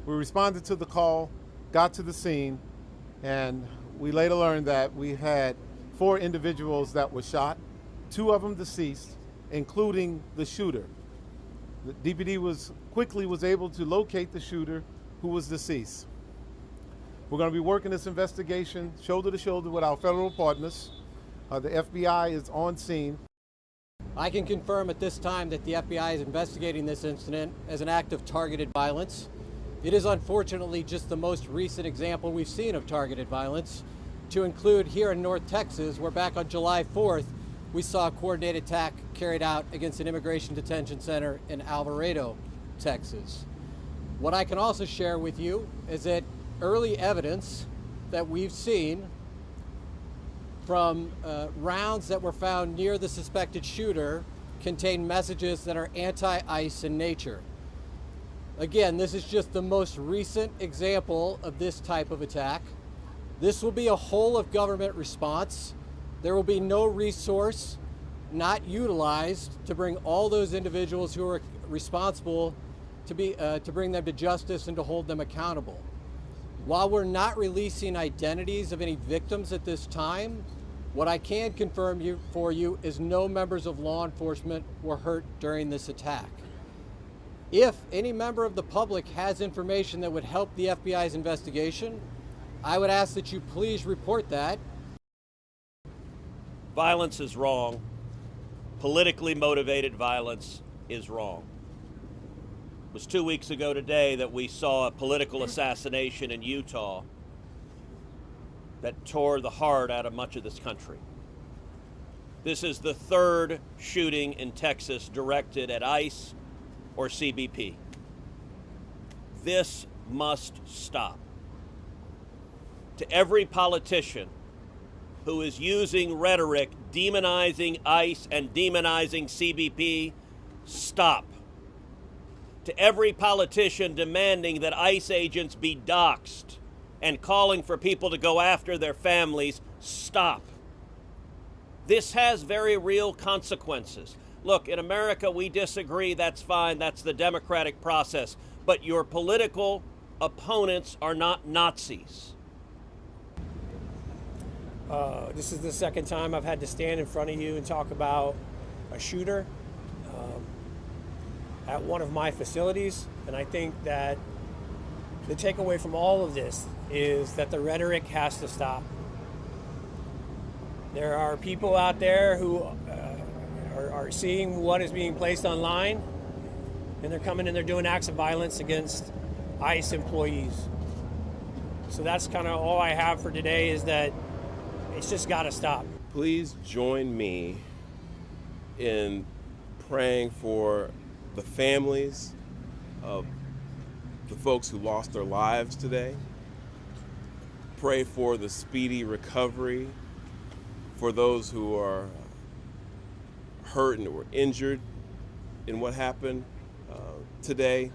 We responded to the call, got to the scene, and we later learned that we had 4 individuals that were shot, 2 of them deceased, including the shooter. The DPD was quickly able to locate the shooter who was deceased. We're going to be working this investigation shoulder to shoulder with our federal partners. The FBI is on scene. I can confirm at this time that the FBI is investigating this incident as an act of targeted violence. It is unfortunately just the most recent example we've seen of targeted violence, to include here in North Texas, where back on July 4th, we saw a coordinated attack carried out against an immigration detention center in Alvarado, Texas. What I can also share with you is that early evidence that we've seen from rounds that were found near the suspected shooter contain messages that are anti-ICE in nature. Again, this is just the most recent example of this type of attack. This will be a whole of government response. There will be no resource not utilized to bring all those individuals who are responsible to bring them to justice and to hold them accountable. While we're not releasing identities of any victims at this time, what I can confirm for you is no members of law enforcement were hurt during this attack. If any member of the public has information that would help the FBI's investigation, I would ask that you please report that. Violence is wrong. Politically motivated violence is wrong. It was 2 weeks ago today that we saw a political assassination in Utah that tore the heart out of much of this country. This is the 3rd shooting in Texas directed at ICE or CBP. This must stop. To every politician who is using rhetoric demonizing ICE and demonizing CBP, stop. To every politician demanding that ICE agents be doxxed and calling for people to go after their families, stop. This has very real consequences. Look, in America, we disagree, that's fine, that's the democratic process, but your political opponents are not Nazis. This is the second time I've had to stand in front of you and talk about a shooter at one of my facilities, and I think that the takeaway from all of this is that the rhetoric has to stop. There are people out there who are seeing what is being placed online, and they're coming and they're doing acts of violence against ICE employees. So that's kind of all I have for today, is that it's just got to stop. Please join me in praying for the families of the folks who lost their lives today. Pray for the speedy recovery for those who are hurt and were injured in what happened today.